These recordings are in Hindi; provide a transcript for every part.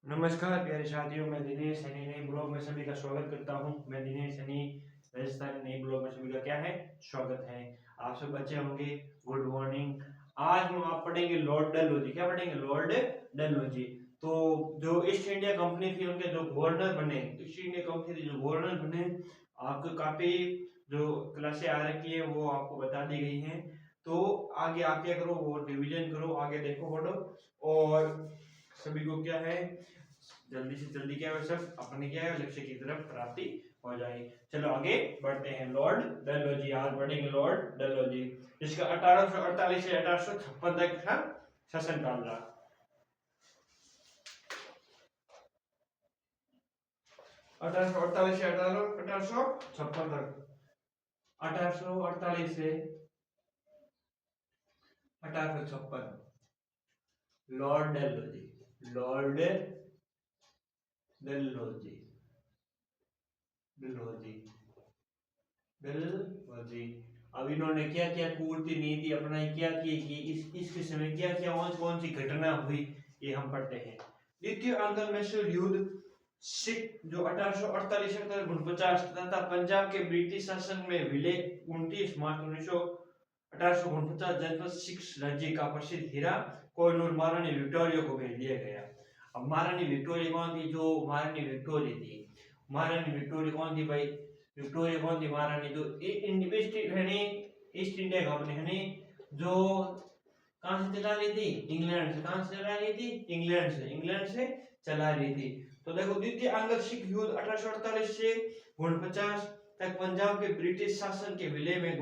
नमस्कार प्यारे साथियों, मैं दिनेश सैनी नई ब्लॉग में सभी का स्वागत करता हूं। मैं दिनेश सैनी राजस्थान नई ब्लॉग में सभी का क्या है स्वागत है। आप सब बच्चे होंगे, गुड मॉर्निंग। आज हम आप पढ़ेंगे लॉर्ड डलहौजी। क्या पढ़ेंगे? लॉर्ड डलहौजी। तो जो ईस्ट इंडिया कंपनी थी उनके जो गवर्नर बने, ईस्ट इंडिया कंपनी थी जो गवर्नर बने, आपको काफी जो क्लासे आ रखी है वो आपको बता दी गई हैं। तो आगे आप क्या करो, वो रिविजन करो, आगे देखो पढ़ो, और सभी को क्या है जल्दी से जल्दी क्या है सब अपने क्या है लक्ष्य की तरफ प्राप्ति हो जाए। चलो आगे बढ़ते हैं। लॉर्ड डलहौजी, आज पढ़ेंगे लॉर्ड डलहौजी, जिसका 1848 से 1856 तक था शासनकाल रहा। 1848 से 1856 तक, 1848 से 1856, लॉर्ड डलहौजी, लॉर्ड डलहौजी, डलहौजी, डलहौजी। अब इन्होंने क्या क्या कूटनीति नीति अपनाई, क्या की इसके समय क्या क्या कौन सी घटना हुई, ये हम पढ़ते हैं। द्वितीय अंग्ल मैसूर युद्ध, सिख जो 1848 से 1849 तथा पंजाब के ब्रिटिश शासन में विलय 29 मार्च 1849 जनपद सिख राज्य का प्रसिद्ध हीरा कोहिनूर महारानी विक्टोरिया को भेज दिया गया। अब महारानी विक्टोरिया कौन थी? जो महारानी विक्टोरिया थी, महारानी विक्टोरिया कौन थी भाई? विक्टोरिया कौन थी? महारानी जो ईस्ट इंडिया कंपनी है जो कहां से चला रही थी? इंग्लैंड से। कहां से चला रही थी? इंग्लैंड से चला रही थी। तो देखो, द्वितीय अंग्ल सिख युद्ध 1848 से 49 तक पंजाब के ब्रिटिश शासन के विलय में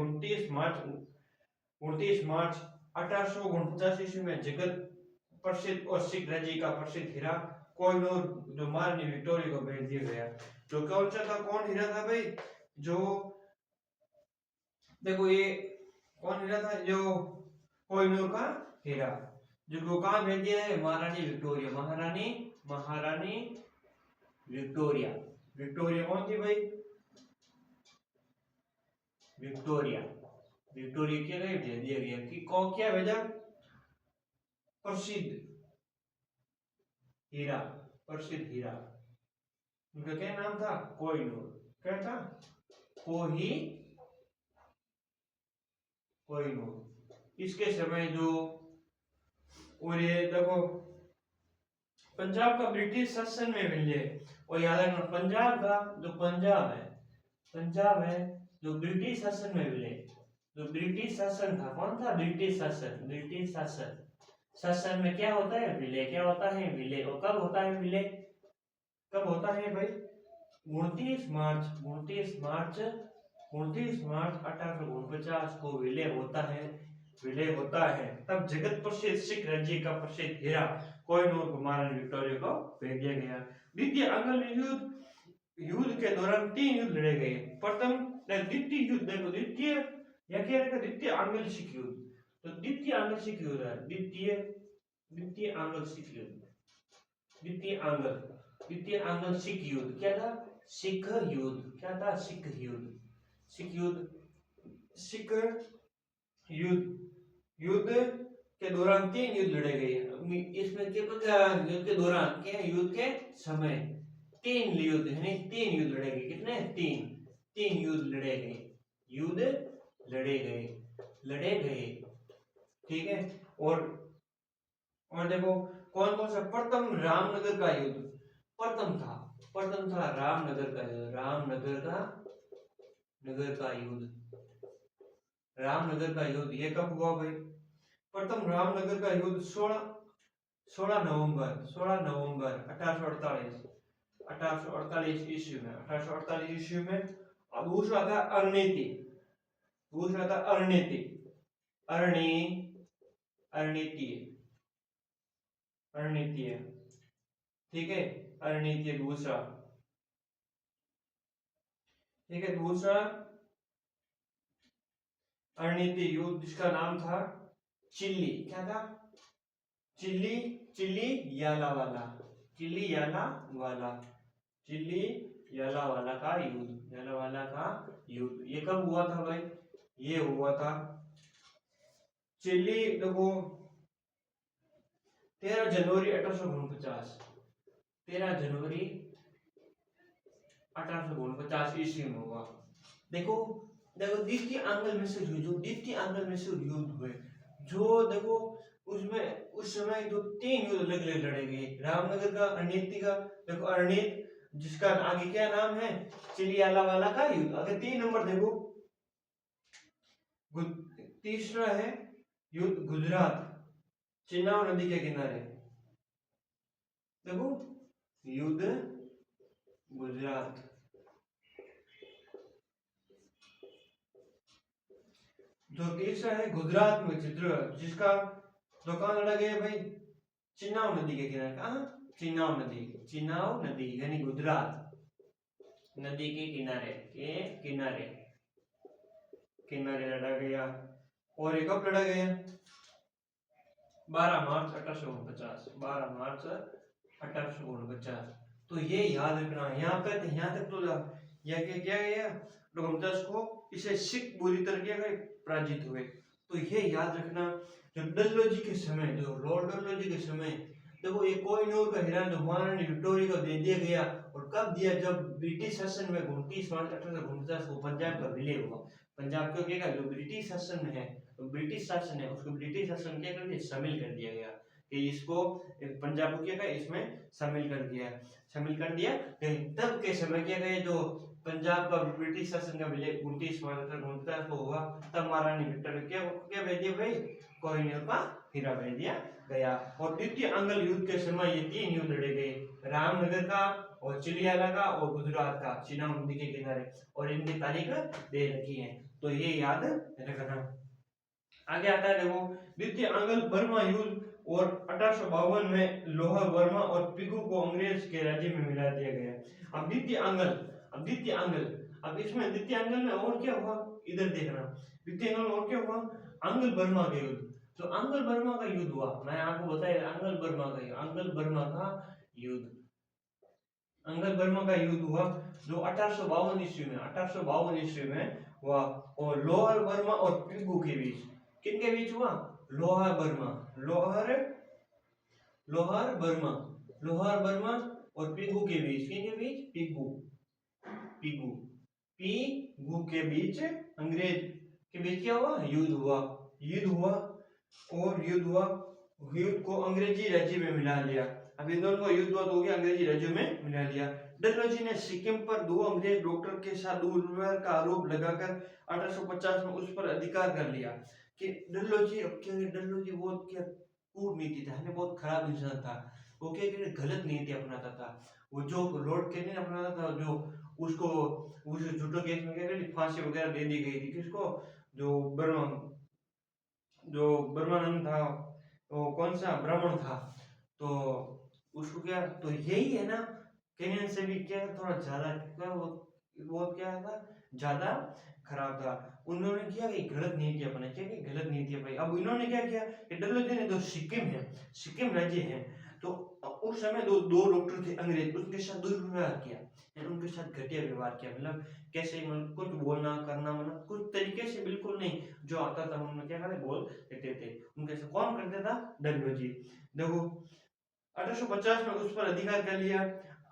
29 मार्च 1849 ईस्वी में जगत प्रसिद्ध और सिख राज्य का प्रसिद्ध हीरा कोहिनूर जो महारानी विक्टोरिया को भेज दिया गया। जो कौन सा था? कौन हीरा था भाई? जो देखो ये कौन हीरा था? जो कोहिनूर का हीरा, जो कहां भेज दिया है? महारानी विक्टोरिया, महारानी विक्टोरिया। विक्टोरिया कौन थी भाई? विक्टोरिया, विक्टोरिया क्या भेज दिया गया कि कौन क्या भेजा? प्रसिद्ध हीरा, प्रसिद्ध हीरा। उनका क्या नाम था? कोहिनूर। क्या था? कोही कोहिनूर। इसके समय जो, और ये देखो पंजाब का ब्रिटिश शासन में विलय, और याद रखना पंजाब है जो ब्रिटिश शासन में विलय, जो ब्रिटिश शासन था, कौन था? ब्रिटिश शासन में क्या होता है? विलय। क्या होता है? विलय। और कब होता है विलय? कब होता है भाई? 29 मार्च 1849 को विलय होता है। तब जगत प्रसिद्ध सिख राज्य का प्रसिद्ध हीरा कोहिनूर को महारानी विक्टोरिया को भेज दिया गया। द्वितीय अंग्ल युद्ध के दौरान 3 युद्ध लड़े गए। प्रथम द्वितीय युद्ध, देखो द्वितीय या क्या रखा? द्वितीय अंग्ल सिख युद्ध। तो द्वितीय अंग्ल सिख युद्ध है, द्वितीय अंग्ल सिख युद्ध, द्वितीय अंग्ल सिख युद्ध क्या था? सिख युद्ध। क्या था? सिख युद्ध, सिख युद्ध, सिख युद्ध के दौरान 3 युद्ध लड़े गए। इसमें क्या युद्ध के दौरान, क्या युद्ध के समय 3 युद्ध है, 3 युद्ध लड़े गए। कितने? 3 युद्ध लड़े गए, लड़े गए। ठीक है। और देखो कौन कौन सा? प्रथम रामनगर का युद्ध, प्रथम था रामनगर का युद्ध, रामनगर का युद्ध। ये कब हुआ भाई? प्रथम रामनगर का युद्ध 16 नवंबर 1848 ईस्वी में। और दूसरा था अरणीतीय। ठीक है, अरणीतीय दूसरा। ठीक है, दूसरा अरणीतीय युद्ध जिसका नाम था चिल्ली। क्या था? चिल्ली याला वाला, ये कब हुआ था भाई? ये हुआ था चिल्ली, देखो 13 जनवरी 1849, 13 जनवरी 1849 ईस्वी में हुआ। देखो देखो द्वितीय आंग्ल मैसूर युद्ध, जो द्वितीय आंग्ल मैसूर युद्ध हुए, जो देखो उसमें उस समय जो 3 युद्ध अलग अलग लड़े गए, रामनगर का, अरनीति का। देखो अरनीत, जिसका आगे क्या नाम है, चिलियाला वाला का युद्ध। अगर 3 नंबर देखो, तीसरा है युद्ध गुजरात, चिनाब नदी के किनारे। देखो युद्ध गुजरात। जो तीसरा है गुजरात में चित्रगढ़, जिसका दुकान लड़ा गया भाई चिनाब नदी के किनारे। कहा? चिनाब नदी, चिनाब नदी यानी गुजरात नदी के किनारे किनारे लड़ा गया। और ये कब लड़ा गया? 12 मार्च 1849, 12 मार्च 1849। तो ये याद रखना। यहाँ तक तो यह क्या गया, रोहमदास को इसे सिख बुरी तरह क्या पराजित हुए। तो ये याद रखना, जो डल्हौजी के समय, जो लॉर्ड डल्हौजी के समय, देखो ये कोहिनूर का हीरा जो महारानी विक्टोरिया को दे दिया गया। और कब दिया? जब ब्रिटिश शासन में 29 मार्च 1849 को पंजाब का विलय हुआ। पंजाब को क्या, जो ब्रिटिश शासन में है, तो ब्रिटिश शासन है, उसको ब्रिटिश शासन क्या कर दिया, शामिल कर दिया गया कि इसको पंजाब को क्या, इसमें शामिल कर दिया। तब के समय क्या गए, जो पंजाब का ब्रिटिश शासन का विलय 29 मार्च 1849 को हुआ, तब महारानी विक्टोरिया क्या भेज दिया भाई, कोहिनूर का हीरा भेज दिया गया। और द्वितीय आंग्ल युद्ध के समय ये 3 युद्ध लड़े गए, रामनगर का और चिलियाला का और गुजरात का, चिनाब नदी के किनारे। और इनकी तारीख दे रखी है, तो ये याद रखना। आगे आता है देखो द्वितीय आंग्ल बर्मा युद्ध, और 1852 में लोहार वर्मा और पिगू को अंग्रेज के राज्य में मिला दिया गया। अब द्वितीय आंग्ल, अब इसमें द्वितीय आंग्ल में और क्या हुआ, इधर देखना। द्वितीय आंग्ल में और क्या हुआ, आंग्ल बर्मा का युद्ध। तो आंग्ल बर्मा का युद्ध हुआ, मैं आपको बताया आंग्ल बर्मा का युद्ध, आंग्ल बर्मा का युद्ध हुआ, जो 1852 ईस्वी में हुआ। और लोहार बर्मा और पिगू के बीच, किनके बीच हुआ, लोहार बर्मा और पिगू के बीच, किनके बीच, पिगू के बीच, अंग्रेज के बीच क्या हुआ, युद्ध को अंग्रेजी राज्य में मिला लिया। अब इन दोनों का युद्ध हो गया, अंग्रेजी राज्यों में मिला लिया। डलहौजी ने सिक्किम पर 2 अंग्रेज डॉक्टर के साथ दुर्व्यवहार का आरोप लगाकर 1850 में उस पर अधिकार कर लिया। कि डलहौजी बहुत क्या कूटनीति था, बहुत खराब इंसान था। वो क्या गलत नीति अपनाता था। वो जो लॉर्ड केनिन अपनाता था, जो उसको उस झूठो केस में क्या फांसी वगैरह दे दी गई थी। किसको? जो ब्रह्मानंद था, वो कौन सा ब्राह्मण था, तो उसको क्या, तो यही है ना, केनियन से भी क्या थोड़ा ज्यादा क्या वो क्या था, ज्यादा खराब था। उन्होंने किया कि गलत नीति अपनाई, गलत नीति अपनाई। अब इन्होंने क्या किया कि डलहौजी ने जो सिक्किम राज्य है, तो उस समय दो डॉक्टर थे अंग्रेज, उनके साथ दुर्व्यवहार किया, उनके साथ घटिया व्यवहार किया। मतलब कैसे, मतलब कुछ बोलना करना, मतलब कुछ तरीके से बिल्कुल नहीं, जो आता था उन्होंने क्या करे, बोल देते थे। उनके साथ कौन करता था, डलहौजी। देखो 1850 में उस पर अधिकार कर लिया।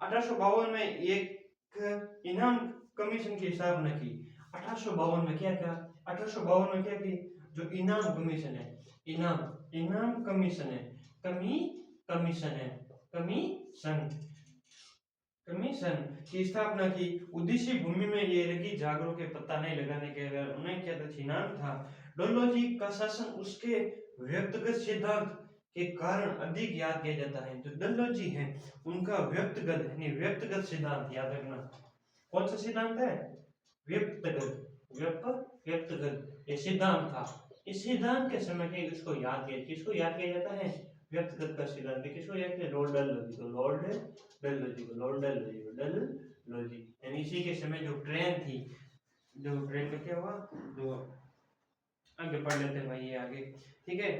1852 में एक इनाम कमीशन की स्थापना की। 1852 में क्या किया, 1852 में क्या की, जो इनाम कमीशन है, इनाम कमीशन है, कमीशन की स्थापना की। उद्देश्य भूमि में ये रखी जागरों के पत्ता नहीं लगाने के, उन्हें क्या था, सिद्धांत था। डलहौजी का शासन उसके व्यक्तिगत सिद्धांत के कारण अधिक याद किया जाता है। जो डलहौजी है उनका व्यक्तिगत सिद्धांत याद रखना। कौन सा सिद्धांत है, व्यक्तिगत ये सिद्धांत था। इस सिद्धांत के समय के इसको याद किया जाता है, व्यक्तिगत का सिद्धांत। किसको याद किया, लॉर्ड डलहौजी। यानी इसी के समय जो ट्रेन थी, जो ट्रेन का क्या हुआ, जो आगे पढ़ लेते हैं भाई ये आगे, ठीक है।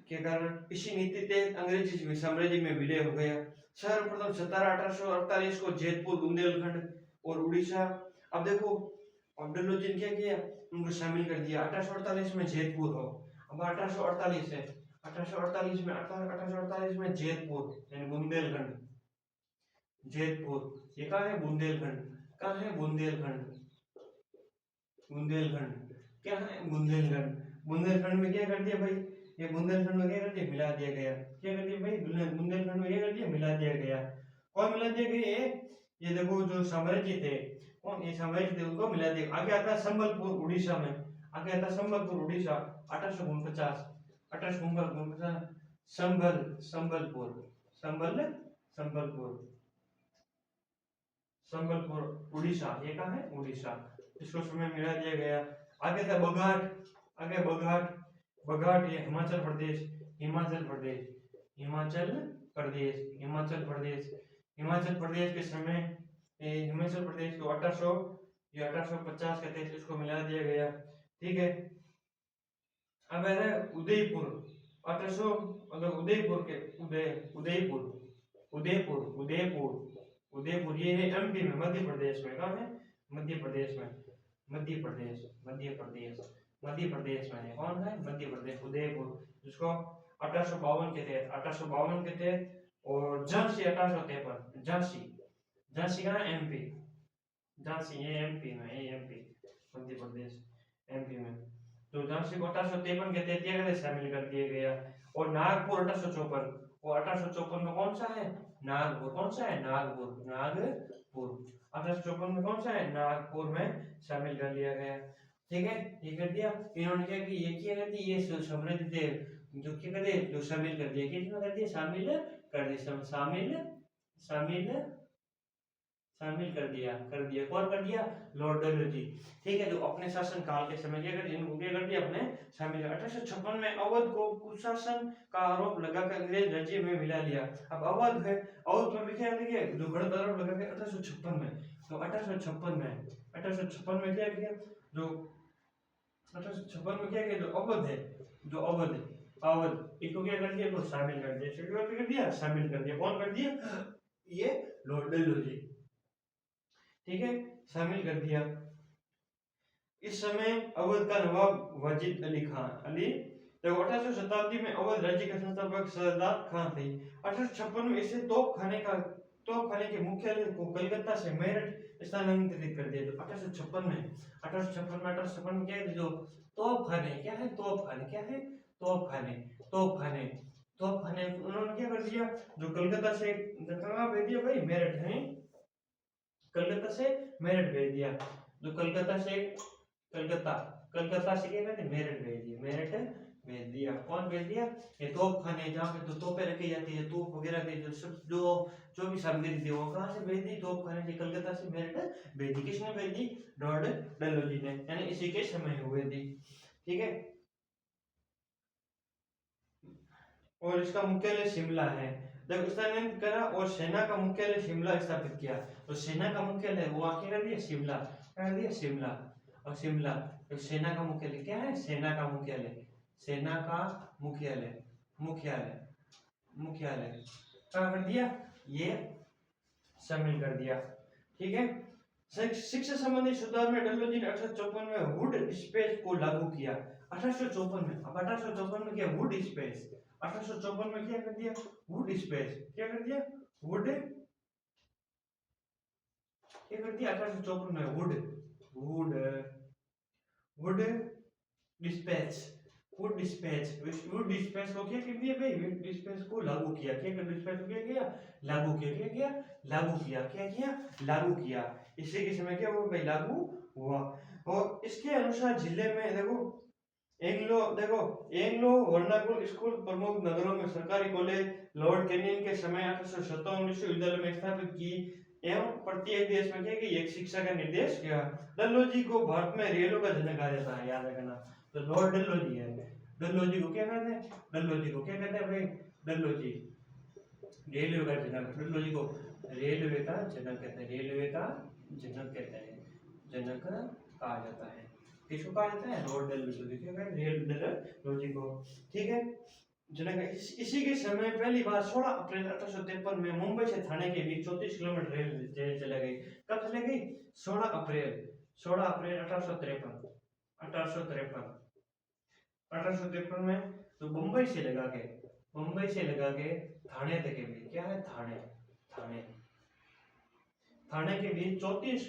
के कारण इसी नीति तहत अंग्रेजी साम्राज्य में विलय हो गया। सर्वप्रथम 17 1848 को जयपुर, बुंदेलखंड और उड़ीसा। अब देखो डलहौजी ने क्या किया, उनको शामिल कर दिया। 1848 में जयपुर हो, अब 1848 है, 1848 में जयपुर यानी बुंदेलखंड, जेतपुर। ये कहाँ है? बुंदेलखंड। कहाँ है? बुंदेलखंड। बुंदेलखंड क्या है? बुंदेलखंड। बुंदेलखंड में क्या कर दिया भाई? ये बुंदेलखंड में क्या कर दिया? मिला दिया गया। क्या कर दिया भाई? बुंदेलखंड में क्या कर दिया? मिला दिया गया। कौन मिला दिया गया? ये देखो जो साम्राज्य थे, कौन ये साम्राज्य थे उनको मिला दिया। आगे आता है संबलपुर उड़ीसा में। आगे आता है संबलपुर उड़ीसा 1849। 1849 संबलपुर संबलपुर संबलपुर उड़ीसा। ये कहाँ है? उड़ीसा। इसको समय मिला दिया गया। आगे था बघाट। आगे बघाट। बघाट ये हिमाचल प्रदेश। हिमाचल प्रदेश हिमाचल प्रदेश हिमाचल प्रदेश हिमाचल प्रदेश के समय हिमाचल प्रदेश को 1800 ये 1850 के थे, इसको मिला दिया गया। ठीक है। अब है उदयपुर 1800 मतलब उदयपुर के उदयपुर उदयपुर उदयपुर उदयपुर ये है एमपी में, मध्य प्रदेश में। कहाँ है? मध्य प्रदेश में। मध्य प्रदेश मध्य प्रदेश मध्य प्रदेश में है। कौन है? मध्य प्रदेश उदयपुर, जिसको 1852 के थे 1852 के थे। और झांसी 1853। झांसी झांसी कहाँ? एमपी। झांसी ये एमपी में, ये एमपी मध्य प्रदेश एमपी में। तो झांसी को 1853 के तहत क्या शामिल कर दिया गया। और नागपुर 1854। वो 1854 में कौन सा है? नागपुर। कौन सा है? नागपुर। नागपुर 1854 में कौन सा है? नागपुर में शामिल कर लिया गया। ठीक है, ये कर दिया। इन्होंने क्या कि ये क्या कर दी? ये समृद्ध थे जो क्या कर दिया? जो शामिल कर दिया। किसमें कर दिया? शामिल कर दिया। शामिल शामिल शामिल कर दिया। कौन कर दिया? लॉर्ड डलहौजी। ठीक है, जो अपने शासन काल के समय क्या कर दिया? इनको क्या कर दिया? अपने शामिल। 1856 में अवध को कुशासन का आरोप लगाकर अंग्रेज राज्य में मिला लिया। अब अवध है, अवध पर भी क्या किया? जो गलत आरोप लगा के 1856 में। तो 1856 में क्या किया? जो 1856 में क्या किया? जो अवध है, जो अवध अवध इसको क्या कर दिया? तो शामिल कर दिया। शेड्यूल कर दिया, शामिल कर दिया। कौन कर दिया? ये लॉर्ड डलहौजी। ठीक है, शामिल कर दिया। इस समय अवध का नवाब वाजिद अली खान अली तो 18वीं शताब्दी में अवध राज्य के संस्थापक सरदार खान थे। 1856 में इसे तोपखाने के मुख्यालय को कलकत्ता से मेरठ स्थानांतरित कर दिया। तो 1856 में 1856 में क्या है? जो तोपखाने क्या है? तोपखाने क्या है? तोपखाने तोपखाने तोपखाने उन्होंने क्या कर दिया? जो कलकत्ता से कहाँ भेज दिया भाई? मेरठ है। कलकत्ता से मेरठ भेज दिया। जो कलकत्ता से कलकत्ता से क्या कहते हैं? मेरठ भेज दिया। मेरठ भेज दिया। कौन भेज दिया? ये तोप खाने जहाँ पे तो तोपें रखी जाती है, तोप वगैरह के जो सब जो भी सामग्री थी वो कहाँ से भेज दी? तोप खाने से कलकत्ता से मेरठ भेज दी। किसने भेज दी? लॉर्ड डलहौजी ने, यानी इसी के समय हुए थी। ठीक है, और इसका मुख्यालय शिमला है। जब स्थानांतरित करा और सेना का मुख्यालय शिमला स्थापित किया। तो सेना का मुख्यालय वो आके कर दिया शिमला। कर दिया शिमला। और शिमला तो सेना का मुख्यालय क्या है? सेना का मुख्यालय सेना का मुख्यालय मुख्यालय मुख्यालय क्या कर दिया? ये शामिल कर दिया। ठीक है, शिक्षा संबंधी सुधार में डलहौजी ने 1854 में वुड स्पेस को लागू किया। 1854 में, अब 1854 में क्या? वुड स्पेस 1854 में क्या कर दिया? वुड स्पेस क्या कर दिया? वुड क्या कर दिया? 1854 में would would Wood dispatch Wood dispatch Wood dispatch को क्या कर दिया भाई? वुड डिस्पैच को लागू किया। क्या कर डिस्पैच को क्या किया? लागू किया। क्या किया? लागू किया। क्या किया? लागू किया। इसी के समय क्या हुआ भाई? लागू हुआ। और इसके अनुसार जिले में एंग्लो वर्नाकुल स्कूल प्रमुख नगरों में सरकारी कॉलेज लॉर्ड कैनिंग के समय 1857 विश्वविद्यालय में स्थापित की एवं प्रत्येक देश में क्या कि एक शिक्षा का निर्देश किया। डलहौजी को भारत में रेलों का जनक कहा जाता है, याद रखना। तो लॉर्ड डलहौजी है। डलहौजी को क्या कहते हैं? डलहौजी को क्या कहते हैं भाई? डलहौजी रेलवे का जनक। डलहौजी को रेलवे का जनक कहते हैं। रेलवे का जनक कहते हैं। जनक कहा जाता है। किसको कहा जाता है? लॉर्ड डलहौजी। क्या कहते हैं? रेल डलहौजी को। ठीक है, जनक। इसी के समय पहली बार 16 अप्रैल 1853 में मुंबई से थाने के बीच 34 किलोमीटर रेल चलाई गई। कब चलाई गई? 16 अप्रैल 1853 1853 में। तो मुंबई से लगा के थाने तक के बीच क्या है? थाने थाने थाने के बीच 34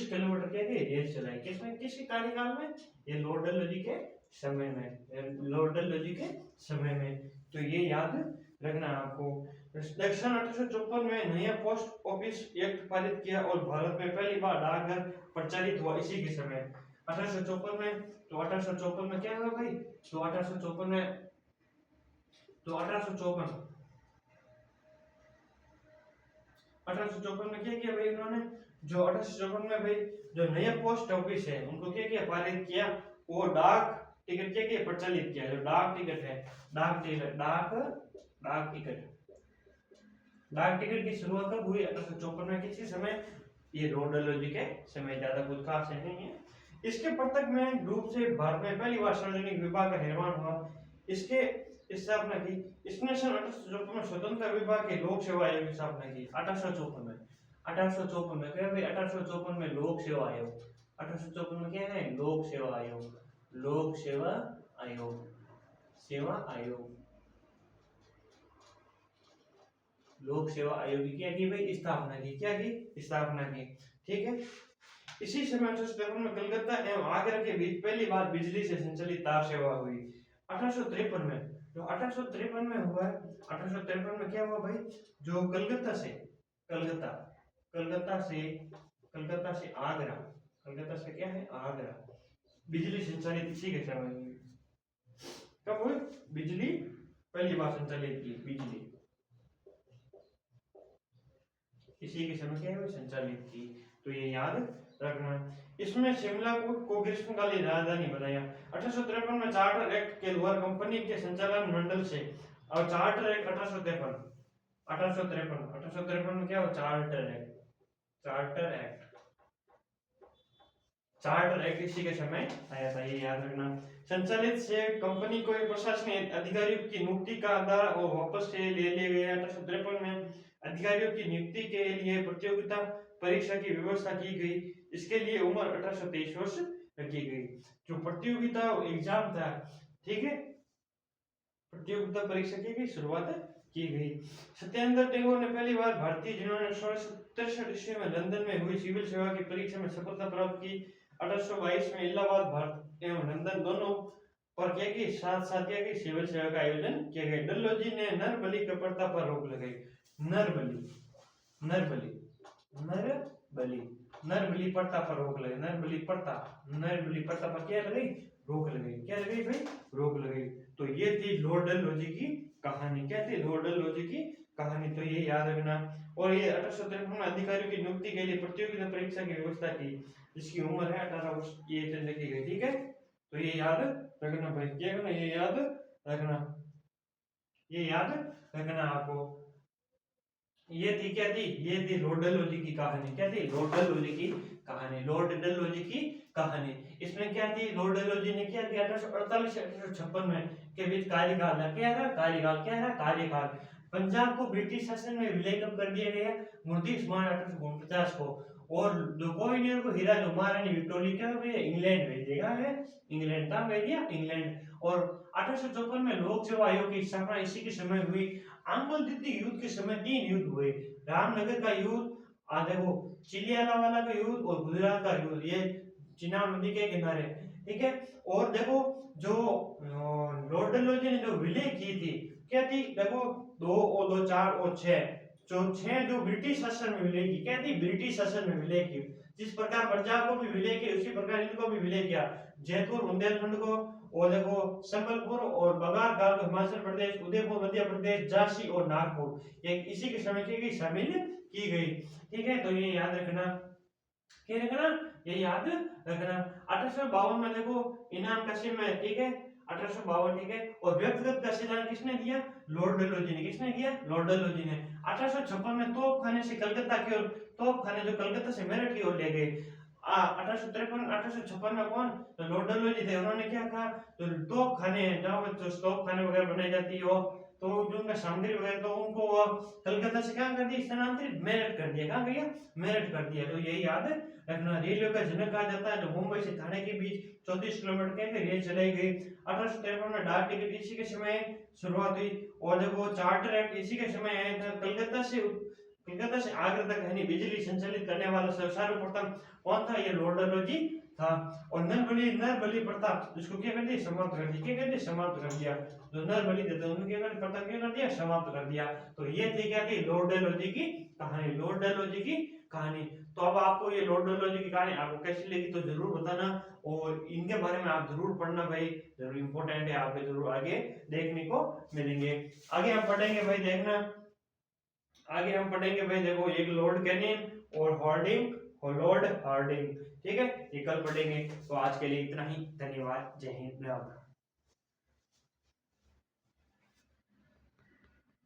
किलोमीटर के रेल चलाई। किसमें, किसके कार्यकाल में? ये लॉर्ड डलहौजी के समय में, लॉर्ड डलहौजी के समय में। तो ये याद रखना आपको। सन 1854 में नया पोस्ट ऑफिस एक्ट पारित किया और भारत में पहली बार डाकघर प्रचलित हुआ इसी के समय 1854 में। तो 1854 में क्या हुआ भाई? तो 1854 में, तो 1854 में क्या किया भाई इन्होंने? जो 1854 में भाई जो नया पोस्ट ऑफिस है उनको क्या किया? पारित किया और डाक टिकट क्या किया? प्रचलित किया। जो डाक टिकट है, डाक टिकट, डाक टिकट की शुरुआत कब हुई? 1854 में। किसी समय? ये लॉर्ड डलहौजी के समय। ज्यादा कुछ खास नहीं है। इसके प्रत्यक्ष में रूप से भारत में पहली बार सार्वजनिक विभाग का निर्माण हुआ। इसके स्थापना की इसने सन 1854 में स्वतंत्र विभाग के लोक सेवा आयोग की स्थापना की। 1854 में, 1854 में क्या भाई? 1854 में लोक सेवा आयोग। 1854 में क्या है? लोक सेवा आयोग, लोक सेवा आयोग, सेवा आयोग, लोक सेवा आयोग की क्या की भाई? स्थापना की। क्या की? स्थापना की। ठीक है। इसी समय 1853 में कलकत्ता एवं आगरा के बीच पहली बार बिजली से संचालित तार सेवा हुई। 1853 में, जो 1853 में हुआ है, 1853 में क्या हुआ भाई? जो कलकत्ता से, कलकत्ता कलकत्ता से आगरा, कलकत्ता से क्या है? आगरा, बिजली संचालित इसी के समय हुई। कब हुई? बिजली पहली बार संचालित की, बिजली इसी के समय क्या हुई? संचालित की। तो ये याद रखना। इसमें शिमला को ग्रीष्मकालीन राजधानी बनाया। 1853 में चार्टर एक्ट के द्वारा कंपनी के संचालन मंडल से, और चार्टर एक्ट 1853 में क्या हो? चार्टर एक्ट, चार्टर एक्ट इसी के समय आया था। ये याद रखना। संचालित से कंपनी को प्रशासनिक अधिकारियों की नियुक्ति का आधार और वापस से ले लिए गए। 1853 में अधिकारियों की नियुक्ति के लिए प्रतियोगिता परीक्षा की व्यवस्था की गई। इसके लिए उम्र 1823 वर्ष रखी गई। जो प्रतियोगिता एग्जाम था, ठीक है, प्रतियोगिता परीक्षा की शुरुआत की गई। सत्येंद्र टैगोर ने पहली बार भारतीय जिन्होंने 1663 ईस्वी में लंदन में हुई सिविल सेवा की परीक्षा में सफलता प्राप्त की। 1822 में इलाहाबाद, भारत एवं लंदन दोनों पर क्या की? साथ साथ क्या की? सिविल सेवा का आयोजन किया गया। डलहौजी ने नर बलि कपरता पर रोक लगाई। नर बलि, नर बलि, नर बलि, नर बलि प्रथा पर रोक लगाई। नर बलि प्रथा, नर बलि प्रथा पर क्या लगाई? रोक लगाई। क्या लगाई भाई? रोक लगाई। तो ये थी लॉर्ड डलहौजी की कहानी। क्या थी? लॉर्ड डलहौजी की कहानी। तो ये याद रखना। और ये 1853 में अधिकारियों की नियुक्ति के लिए प्रतियोगिता परीक्षा की व्यवस्था की, जिसकी उम्र है 18 वर्ष, ये लिखी गई। ठीक है। तो ये याद रखना भाई। क्या करना? ये याद रखना, ये याद रखना आपको। ये थी क्या थी? ये थी लॉर्ड डलहौजी की कहानी। क्या थी? लॉर्ड डलहौजी की कहानी, लॉर्ड डलहौजी की कहानी। इसमें क्या थी? लॉर्ड डलहौजी ने क्या किया? 1848 से 1856 में के बीच कार्यकाल है। क्या था? कार्यकाल। क्या है? कार्यकाल। पंजाब को ब्रिटिश शासन में विलय कब कर दिया गया? 29 मार्च 1849 को। और जो कोहिनूर को हीरा जो महारानी विक्टोरिया क्या हुई? इंग्लैंड भेज देगा है, इंग्लैंड। कहाँ भेज दिया? इंग्लैंड। और 1854 में लोक सेवा आयोग की स्थापना इसी के समय हुई। आंग्ल द्वितीय युद्ध के समय 3 युद्ध हुए। रामनगर का युद्ध, देखो चिलियाला का युद्ध और गुजरात का युद्ध, ये चिनाब नदी के किनारे। ठीक है। और देखो जो लॉर्ड डलहौजी ने जो विलय की थी, क्या थी? देखो 2 और 2 4 और 6, जो 6 जो ब्रिटिश शासन में विलय की। क्या थी? ब्रिटिश शासन में विलय की। जिस प्रकार पंजाब को भी विलय किया उसी प्रकार इनको भी विलय किया। जयपुर बुंदेलखंड को, और देखो संबलपुर और बंगाल को हिमाचल प्रदेश, उदयपुर मध्य प्रदेश, झांसी और नागपुर, ये इसी के समय की शामिल की गई। ठीक है। तो ये याद रखना। क्या रखना? ये याद रखना। 1852 में देखो इनाम कासिम में, ठीक है, 1852। ठीक है। और व्यक्तिगत का शिलान्यास किसने दिया? लॉर्ड डलहौजी ने। किसने किया? लॉर्ड डलहौजी ने। 1856 में तोपखाने से कलकत्ता की ओर, तोपखाने जो कलकत्ता से मेरठ की ओर ले गए। 1856 में कौन? तो लॉर्ड डलहौजी थे। उन्होंने क्या कहा? तो तोपखाने, जहाँ तो तोपखाने वगैरह बनाई जाती हो, तो जो उनका सामग्री वगैरह, तो उनको कलकत्ता से क्या कर दिया? स्थानांतरित मेरठ कर दिया। कहाँ गया? मेरठ कर दिया। तो यही याद रखना। रेलवे का जनक कहा जाता है। जो मुंबई से थाने के बीच 34 किलोमीटर के रेल चलाई गई। 1853 में डाक टिकट इसी के समय शुरुआत हुई। और देखो चार्टर एक्ट इसी के समय आया था। कलकत्ता से कलकत्ता से आगरा तक है नहीं बिजली संचालित करने वाला सर्वप्रथम कौन था? ये लॉर्ड डलहौजी था। और नरबली प्रताप जिसको क्या कर दिया? समाप्त कर दिया। क्या कर दिया? समाप्त कर दिया। जो नरबली देते उन्होंने क्या कर प्रताप क्या कर दिया? समाप्त कर दिया। तो ये थी क्या थी? लॉर्ड डलहौजी की कहानी। लॉर्ड डलहौजी की कहानी। तो अब आपको ये लॉर्ड डलहौजी की कहानी आपको कैसी लगी तो जरूर बताना, और इनके बारे में आप जरूर पढ़ना भाई, जरूर इंपॉर्टेंट है, आपके जरूर आगे देखने को मिलेंगे। आगे हम पढ़ेंगे भाई, देखना आगे हम पढ़ेंगे भाई, देखो एक लॉर्ड कैनिंग और लॉर्ड हार्डिंग, ठीक है, ये कल पढ़ेंगे। तो आज के लिए इतना ही, धन्यवाद, जय हिंद।